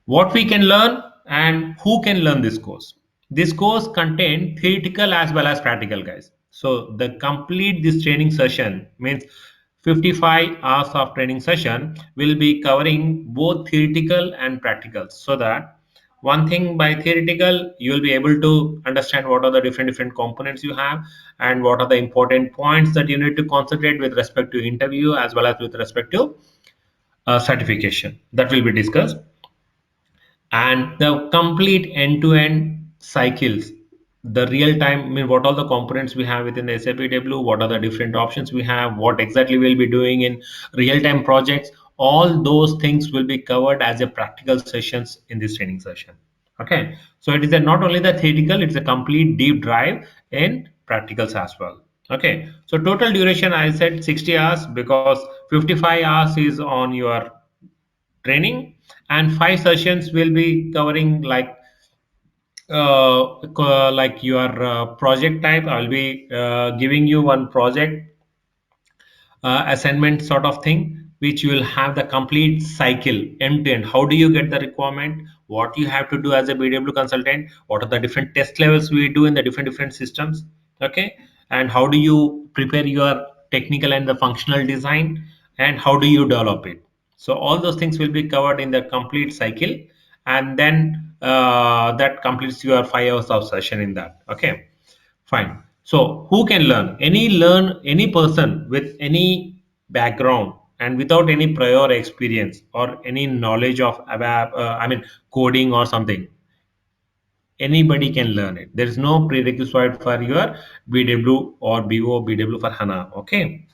What we can learn and who can learn this course. This course contains theoretical as well as practical, guys. So the complete this training session means 55 hours of training session will be covering both theoretical and practical, so that one thing, by theoretical you will be able to understand what are the different components you have and what are the important points that you need to concentrate with respect to interview as well as with respect to certification, that will be discussed. And the complete end-to-end cycles, the real time, I mean, what all the components we have within the SAP BW, what are the different options we have, what exactly we'll be doing in real time projects, all those things will be covered as a practical sessions in this training session. Okay, so it is a, not only the theoretical, it's a complete deep dive in practicals as well. Okay, so total duration I said 60 hours because 55 hours is on your training, and 5 sessions will be covering like your project type. I'll be giving you one project assignment sort of thing, which you will have the complete cycle end to end. How do you get the requirement, what you have to do as a BW consultant, what are the different test levels we do in the different systems. Okay, and how do you prepare your technical and the functional design, and how do you develop it. So all those things will be covered in the complete cycle, and then that completes your 5 hours of session in that. Okay, fine. So who can learn? Any person with any background and without any prior experience or any knowledge of I mean coding or something. Anybody can learn it. There is no prerequisite for your BW or BO BW for HANA. Okay,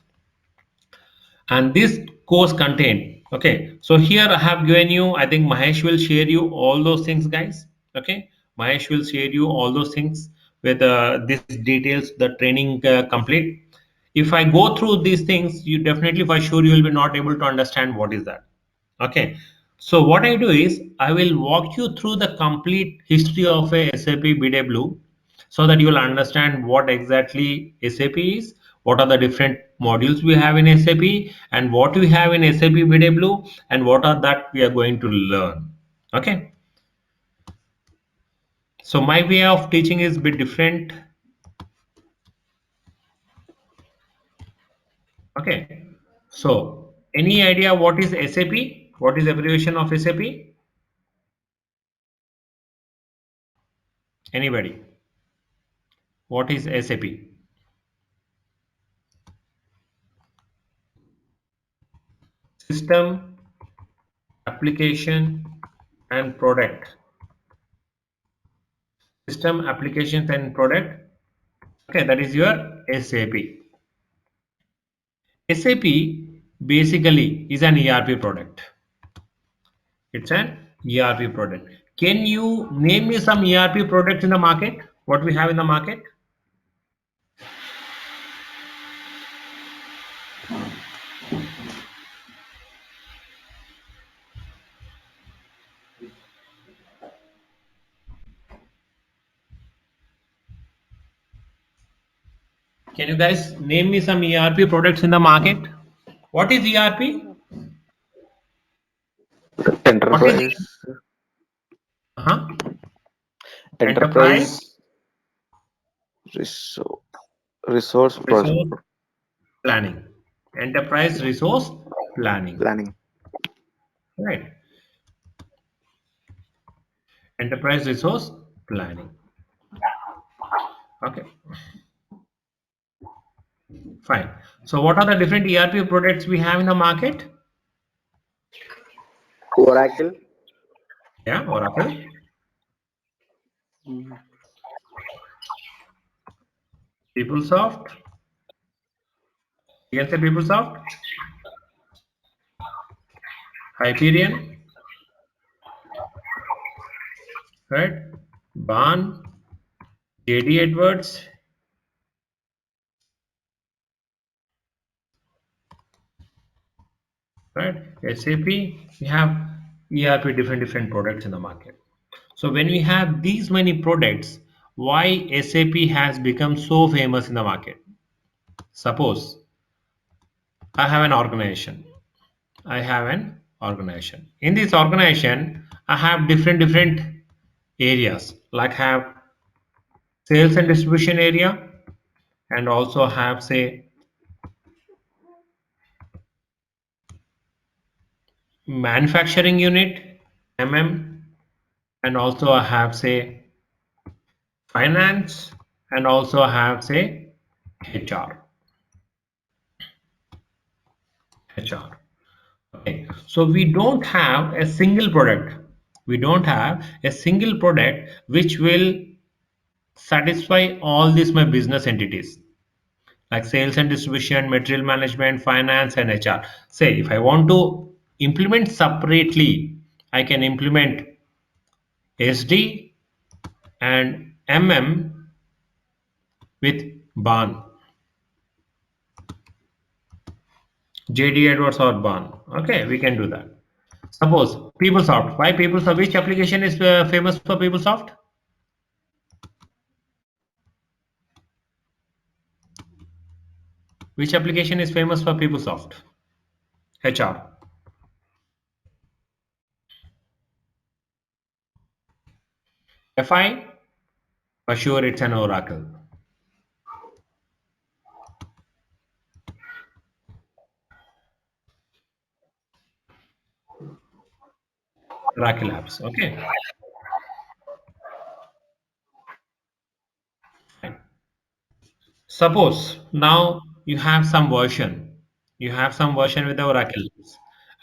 and this course content. Okay, so here I have given you, I think Mahesh will share you all those things, guys. Okay, Mahesh will share you all those things with this details, the training complete. If I go through these things, you definitely for sure you will be not able to understand what is that. Okay, so what I do is I will walk you through the complete history of a SAP BW, so that you will understand what exactly SAP is, what are the different modules we have in SAP, and what we have in SAP BW, and what are that we are going to learn. Okay, so my way of teaching is a bit different. Okay, so any idea what is SAP? What is abbreviation of SAP? Anybody? What is SAP? System, application, and product. System, applications, and product. Okay, that is your SAP. SAP basically is an ERP product. It's an ERP product. Can you name me some ERP products in the market? What we have in the market? Can you guys name me some ERP products in the market? What is ERP? What is Enterprise, uh-huh. Enterprise enterprise resource, resource resource planning. Enterprise resource planning. planning. Right. Enterprise resource planning. Okay, fine. So what are the different ERP products we have in the market? Oracle, Yeah, Oracle, Mm, PeopleSoft. You can say PeopleSoft, Hyperion, right? Barn, JD Edwards, right? SAP. We have ERP different products in the market. So when we have these many products, why SAP has become so famous in the market? Suppose I have an organization. I have an organization. In this organization, I have different areas, like have sales and distribution area, and also have say manufacturing unit, MM, and also I have say finance, and also I have say HR. HR. Okay. So we don't have a single product. We don't have a single product which will satisfy all these my business entities like sales and distribution, material management, finance, and HR. Say if I want to implement separately, I can implement SD and MM with BAN, JD Edwards or BAN. Okay, we can do that. Suppose PeopleSoft. Why PeopleSoft? Which application is famous for PeopleSoft? Which application is famous for PeopleSoft? HR. FI? For sure, it's an Oracle. Oracle apps. Okay. Fine. Suppose now you have some version. You have some version with the Oracle apps,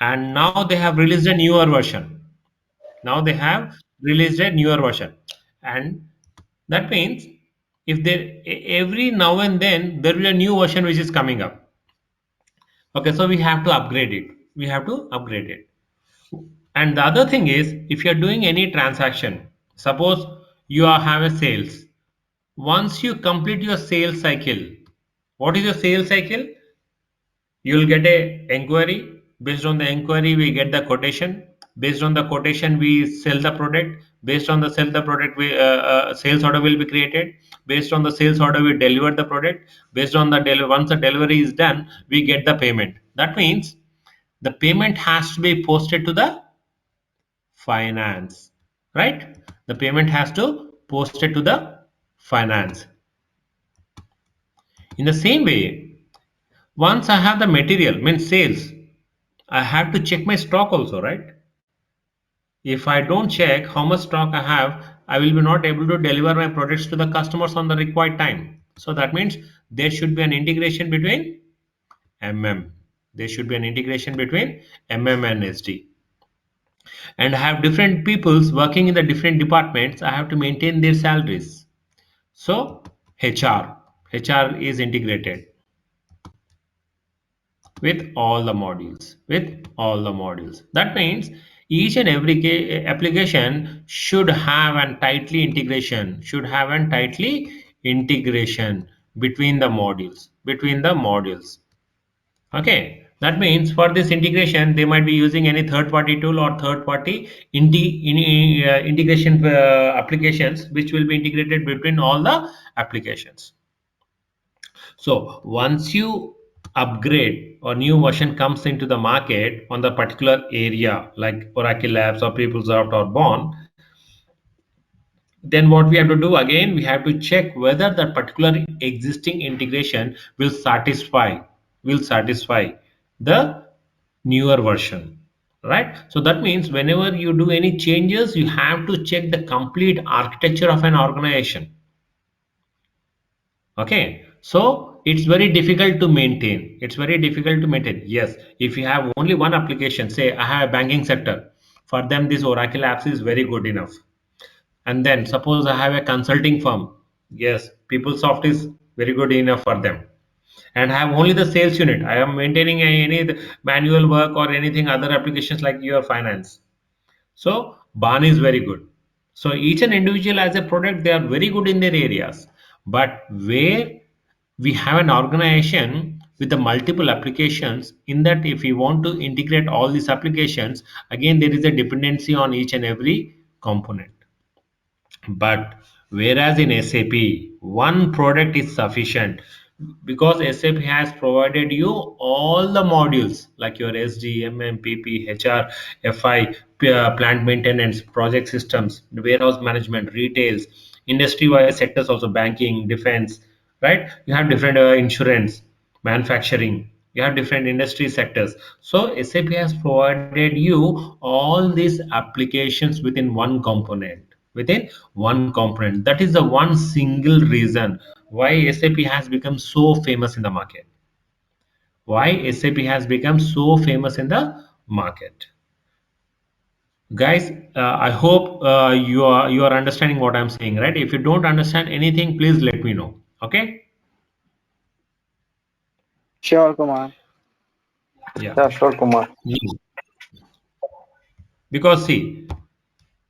and now they have released a newer version. Now they have released a newer version, and that means if there every now and then there will be a new version which is coming up. Okay, so we have to upgrade it. We have to upgrade it. And the other thing is, if you are doing any transaction, suppose you are have a sales. Once you complete your sales cycle, what is your sales cycle? You will get a enquiry. Based on the enquiry, we get the quotation. Based on the quotation, we sell the product. Based on the sell the product, we sales order will be created. Based on the sales order, we deliver the product. Based on the once the delivery is done, we get the payment. That means the payment has to be posted to the finance, right? The payment has to post it to the finance. In the same way, once I have the material, means sales, I have to check my stock also, right? If I don't check how much stock I have, I will be not able to deliver my products to the customers on the required time. So that means there should be an integration between MM. There should be an integration between MM and SD. And I have different peoples working in the different departments. I have to maintain their salaries. So HR is integrated with all the modules. With all the modules. That means each and every application should have an tightly integration. Should have an tightly integration between the modules. Between the modules. Okay. That means for this integration, they might be using any third-party tool or third-party integration applications, which will be integrated between all the applications. So once you upgrade or new version comes into the market on the particular area like Oracle Labs or PeopleSoft or Bond, then what we have to do again, we have to check whether that particular existing integration will satisfy the newer version, right? So that means whenever you do any changes, you have to check the complete architecture of an organization. Okay, so it's very difficult to maintain. It's very difficult to maintain. Yes, if you have only one application, say I have a banking sector, for them this Oracle apps is very good enough. And then suppose I have a consulting firm, yes, PeopleSoft is very good enough for them. And I have only the sales unit. I am maintaining any manual work or anything other applications like your finance. So Ban is very good. So each and individual as a product, they are very good in their areas. But where we have an organization with the multiple applications, in that if we want to integrate all these applications, again there is a dependency on each and every component. But whereas in SAP, one product is sufficient. because SAP has provided you all the modules like your SD, MM, PP, HR, FI, plant maintenance, project systems, warehouse management, retails, industry-wise sectors also banking, defense, right? You have different insurance, manufacturing. You have different industry sectors. So SAP has provided you all these applications within one component. Within one component. That is the one single reason why SAP has become so famous in the market. Why SAP has become so famous in the market. Guys, I hope you are understanding what I'm saying, right? If you don't understand anything, please let me know. Okay? Sure, Kumar. Yeah. Yeah, sure, Kumar. Yeah. Because see,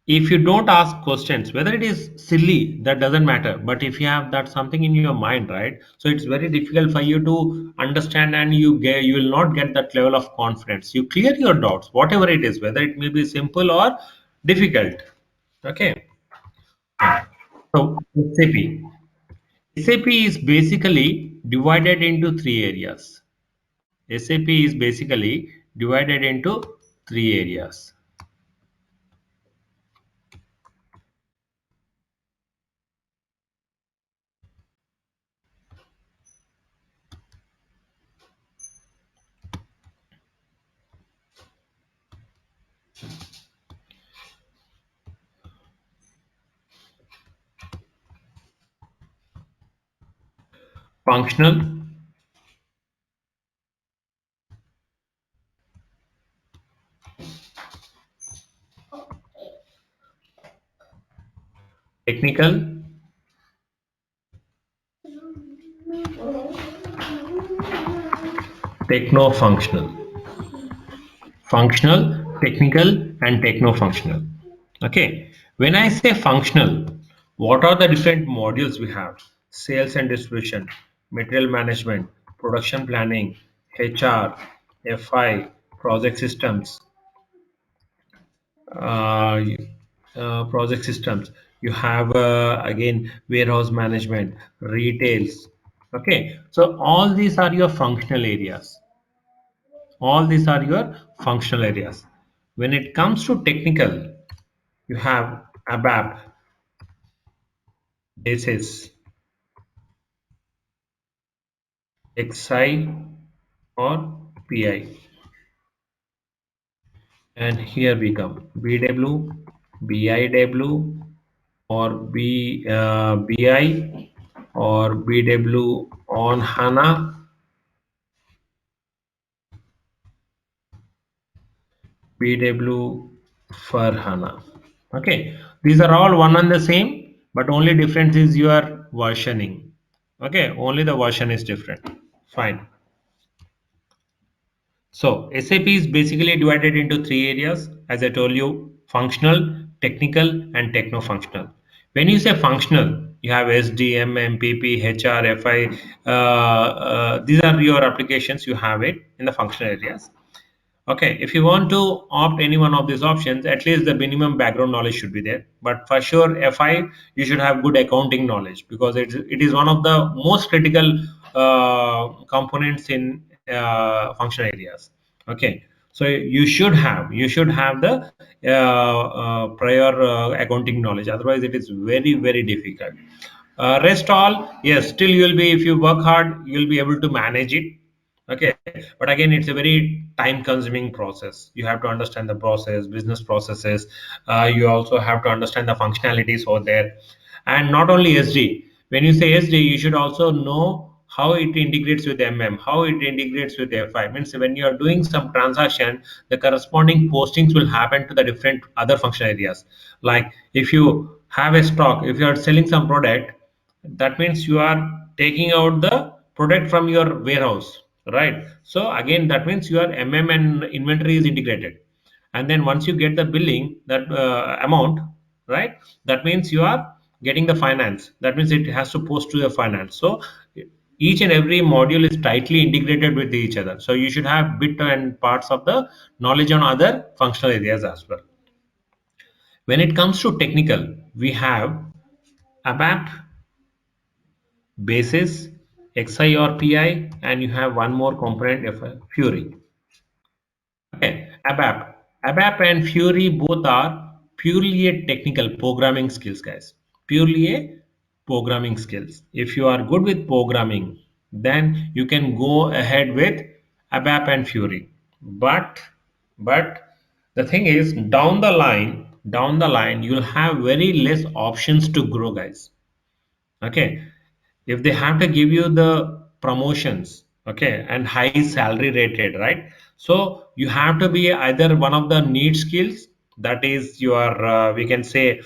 if you don't ask questions, whether it is silly, that doesn't matter, but if you have that something in your mind, right, so it's very difficult for you to understand, and you will not get that level of confidence. You clear your doubts, whatever it is, whether it may be simple or difficult. Okay. So SAP is basically divided into three areas. SAP is basically divided into three areas. Functional, technical, techno functional. Functional, technical, and techno-functional. Okay, when I say functional, what are the different modules we have? Sales and distribution, material management, production planning, HR, FI, project systems, uh, project systems. You have again warehouse management, retails. Okay, so all these are your functional areas. All these are your functional areas. When it comes to technical, you have ABAP, BASIS, XI, or PI. And here we come BW, BIW, or BI, or BW on HANA, BW for HANA. Okay, these are all one and the same, but only difference is your versioning. Okay, only the version is different. Fine. So SAP is basically divided into three areas, as I told you: functional, technical, and techno-functional. When you say functional, you have SD, MM, PP, HR, FI. These are your applications. You have it in the functional areas. Okay, if you want to opt any one of these options, at least the minimum background knowledge should be there. But for sure, FI, you should have good accounting knowledge, because it is one of the most critical components in functional areas. Okay, so you should have the prior accounting knowledge. Otherwise, it is very very difficult. Rest all, yes, still you will be, if you work hard, you will be able to manage it. Okay, but again, it's a very time consuming process. You have to understand the process, business processes. You also have to understand the functionalities over there. And not only SD, when you say SD, you should also know how it integrates with MM, how it integrates with FI. Means when you are doing some transaction, the corresponding postings will happen to the different other functional areas. Like if you have a stock, if you are selling some product, that means you are taking out the product from your warehouse, right? So again, that means your MM and inventory is integrated. And then once you get the billing, that amount, right, that means you are getting the finance. That means it has to post to the finance. So each and every module is tightly integrated with each other, so you should have bit and parts of the knowledge on other functional areas as well. When it comes to technical, we have ABAP, BASIS, XI or PI, and you have one more component, Fury. Okay, ABAP. ABAP and Fury both are purely a technical programming skills, guys. Purely a programming skills. If you are good with programming, then you can go ahead with ABAP and Fury. But the thing is, down the line, you'll have very less options to grow, guys. Okay, if they have to give you the promotions, okay, and high salary rated, right? So you have to be either one of the need skills, that is your we can say,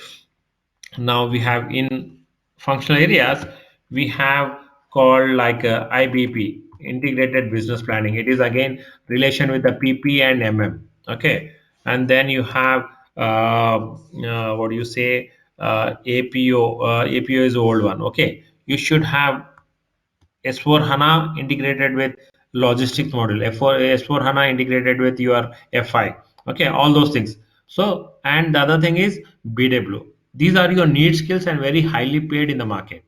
now we have in functional areas, we have called like IBP, integrated business planning. It is again relation with the PP and MM. Okay, and then you have what do you say, APO. APO is the old one. Okay, you should have S4 HANA integrated with logistics module, S4 HANA integrated with your FI. Okay, all those things. So, and the other thing is BW. These are your need skills and very highly paid in the market.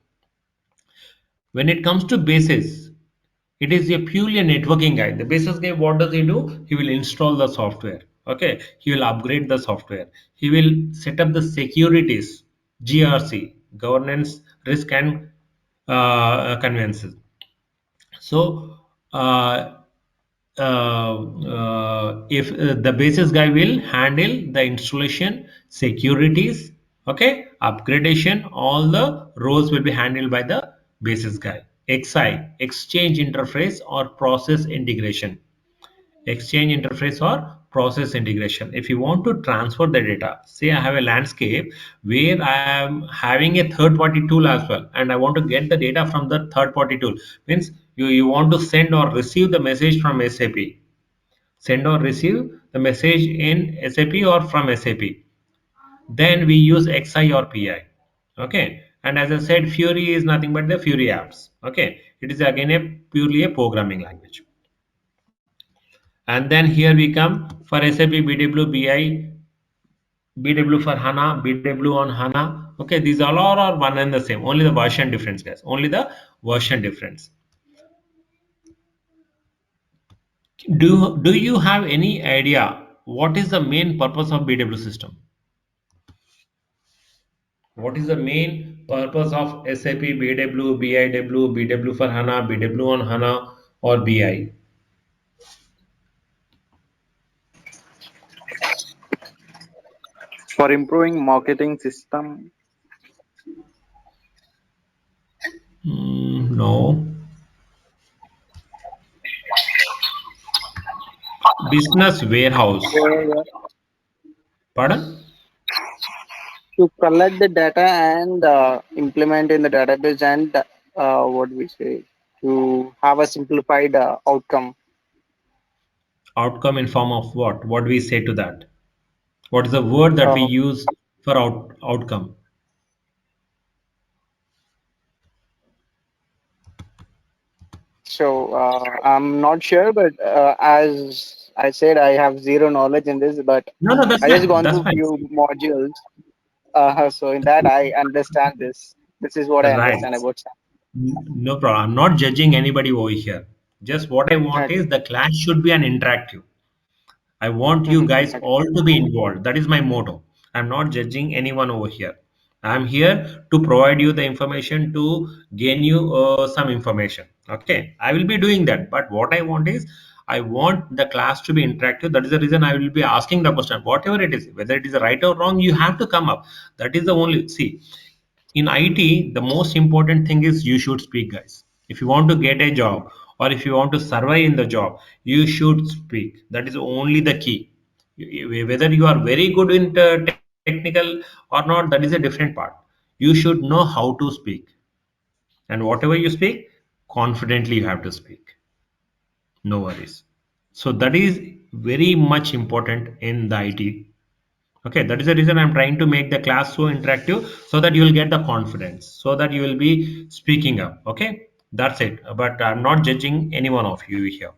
When it comes to basis, it is a purely a networking guy. The basis guy, what does he do? He will install the software. Okay, he will upgrade the software. He will set up the securities, GRC, governance, risk, and conveyances. So, if the basis guy will handle the installation, securities, okay, upgradation, all the roles will be handled by the basis guy. XI, exchange interface or process integration. Exchange interface or process integration. If you want to transfer the data, say I have a landscape where I am having a third party tool as well, and I want to get the data from the third party tool, means you want to send or receive the message from SAP, send or receive the message in SAP or from SAP, then we use XI or PI. Okay, and as I said, Fury is nothing but the Fury apps. Okay, it is again a purely a programming language. And then here we come for SAP BW BI, BW for HANA, BW on HANA. Okay, these all are one and the same. Only the version difference, guys. Only the version difference. Do you have any idea what is the main purpose of BW system? What is the main purpose of SAP BW, BIW, BW for HANA, BW on HANA, or BI? For improving marketing system. No. Business warehouse. Where Pardon? to collect the data and implement in the database and what we say to have a simplified outcome. Outcome in form of what? What do we say to that? What is the word that we Uh, use for outcome? I'm not sure, but as I said, I have zero knowledge in this, but No, no, that's I just fine. gone That's through fine. few modules. So in that I understand this. This is what I Right. understand about No problem. I'm not judging anybody over here. Just what I want SAP. is the class should be an interactive. I want you Okay. guys all to be involved. That is my motto. I'm not judging anyone over here. I'm here to provide you the information to gain you some information. Okay, I will be doing that. But what I want is, I want the class to be interactive. That is the reason I will be asking the question. Whatever it is, whether it is right or wrong, you have to come up. That is the only, see, in IT, the most important thing is you should speak, guys. If you want to get a job or if you want to survive in the job, you should speak. That is only the key. Whether you are very good in technical or not, that is a different part. You should know how to speak, and whatever you speak, confidently you have to speak. No worries. So that is very much important in the IT. Okay, that is the reason I'm trying to make the class so interactive, so that you will get the confidence, so that you will be speaking up. Okay, that's it. But I'm not judging any one of you here.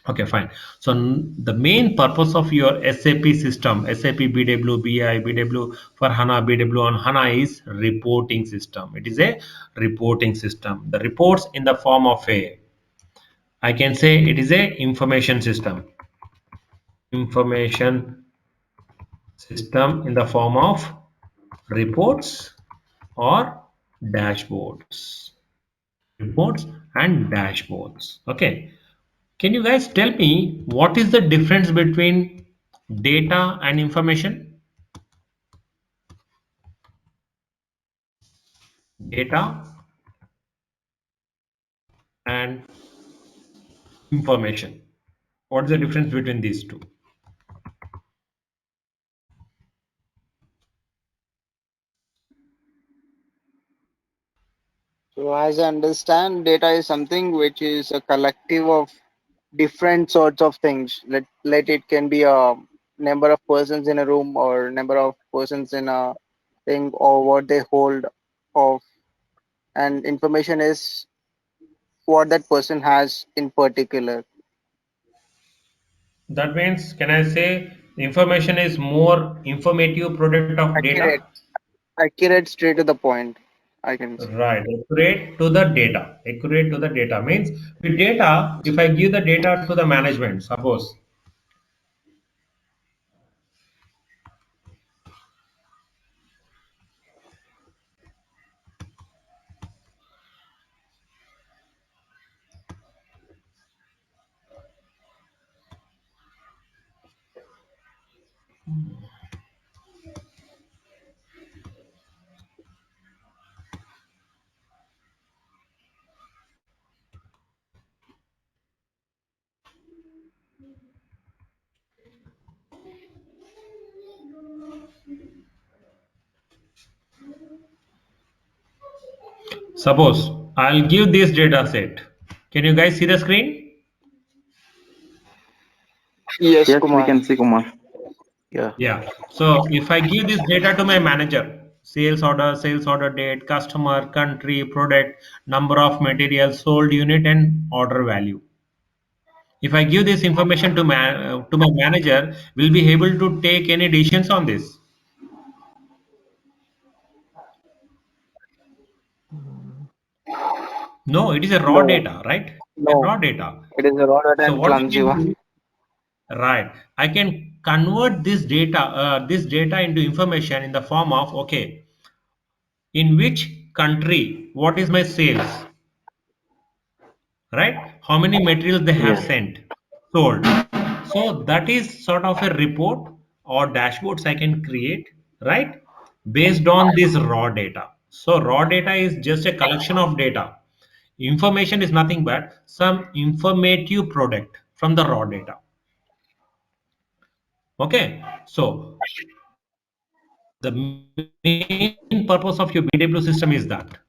Okay, fine. So the main purpose of your SAP system, SAP BW, BI, BW for HANA, BW on HANA is reporting system. It is a reporting system. The reports in the form of a, I can say it is a information system. Information system in the form of reports or dashboards. Reports and dashboards. Okay. Can you guys tell me what is the difference between data and information? Data and information. What is the difference between these two? So as I understand, data is something which is a collective of different sorts of things. Let it can be a number of persons in a room or number of persons in a thing or what they hold of, and information is what that person has in particular. That means, can I say information is more informative product of data? Accurate, accurate, straight to the point, I can say. Right, accurate to the data. Accurate to the data means with data, if I give the data to the management, suppose. Suppose I'll give this data set. Can you guys see the screen? Yes, Yes, we Kumar. can see Kumar. Yeah. Yeah. So if I give this data to my manager, sales order date, customer, country, product, number of materials sold, unit, and order value. If I give this information to my manager, will be able to take any decisions on this? No, it is a raw No, data, right? A no, raw data. it is a raw data So and what I clumsy can one. do, right? I can convert this data into information in the form of, okay, in which country, what is my sales, right? How many materials they have Yes. sent, sold. So that is sort of a report or dashboards I can create, right? Based on this raw data. So raw data is just a collection of data. Information is nothing but some informative product from the raw data. Okay. So the main purpose of your BW system is that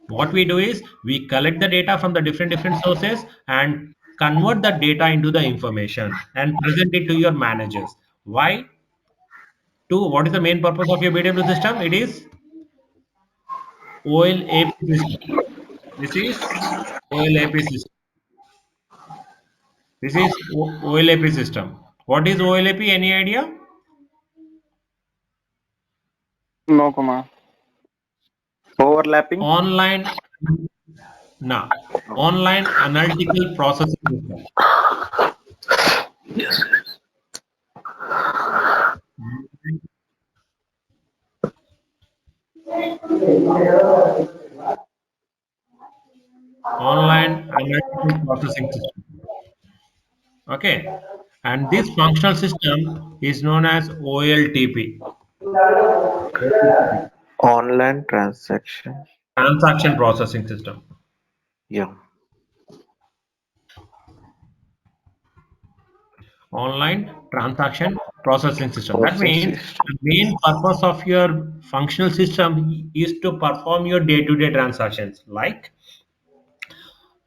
what we do is we collect the data from the different sources and convert the data into the information and present it to your managers. Why? To what is the main purpose of your BW system? It is OLAP system. This is OLAP system. This is OLAP system. What is OLAP? Any idea? No, Kumar. Overlapping? Online, nah, online analytical processing system. Online analytical processing system. Okay. And this functional system is known as OLTP, Online transaction. transaction processing system. Yeah. Online transaction processing system. That Processing means system. the main purpose of your functional system is to perform your day-to-day transactions. Like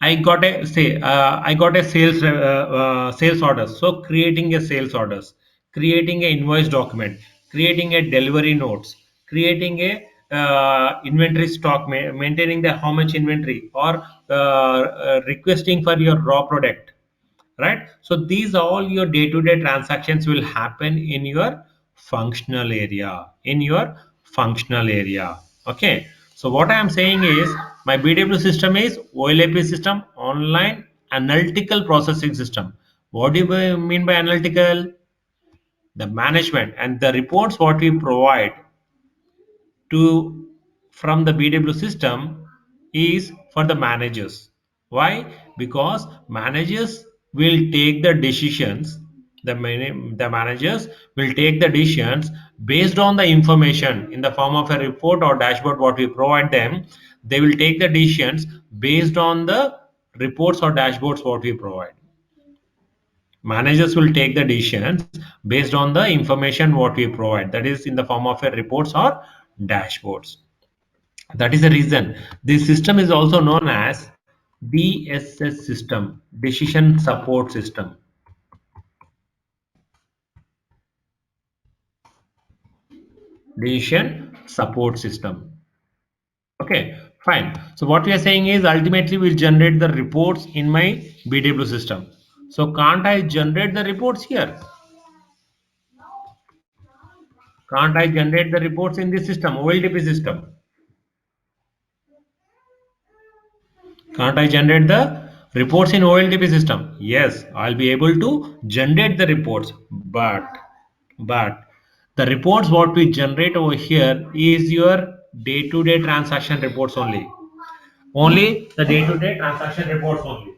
I got a sales order. So creating a sales orders, creating a invoice document, creating a delivery notes, creating a inventory stock, maintaining the how much inventory, or requesting for your raw product, right? So these all your day-to-day transactions will happen in your functional area, okay? So what I am saying is my BW system is OLAP system, online analytical processing system. What do you mean by analytical? The management and the reports what we provide to from the BW system is for the managers. Why? Because managers will take the decisions. The managers will take the decisions based on the information in the form of a report or dashboard what we provide them. They will take the decisions based on the reports or dashboards what we provide. Managers will take the decisions based on the information what we provide, that is in the form of a reports or dashboards. That is the reason this system is also known as DSS system, decision support system. Decision support system. Okay, fine. So what we are saying is ultimately we'll generate the reports in my BW system. So can't I generate the reports here? Can't I generate the reports in this system, OLTP system? Can't I generate the reports in OLTP system? Yes, I'll be able to generate the reports, but the reports what we generate over here is your day-to-day transaction reports only. Only the day-to-day transaction reports only.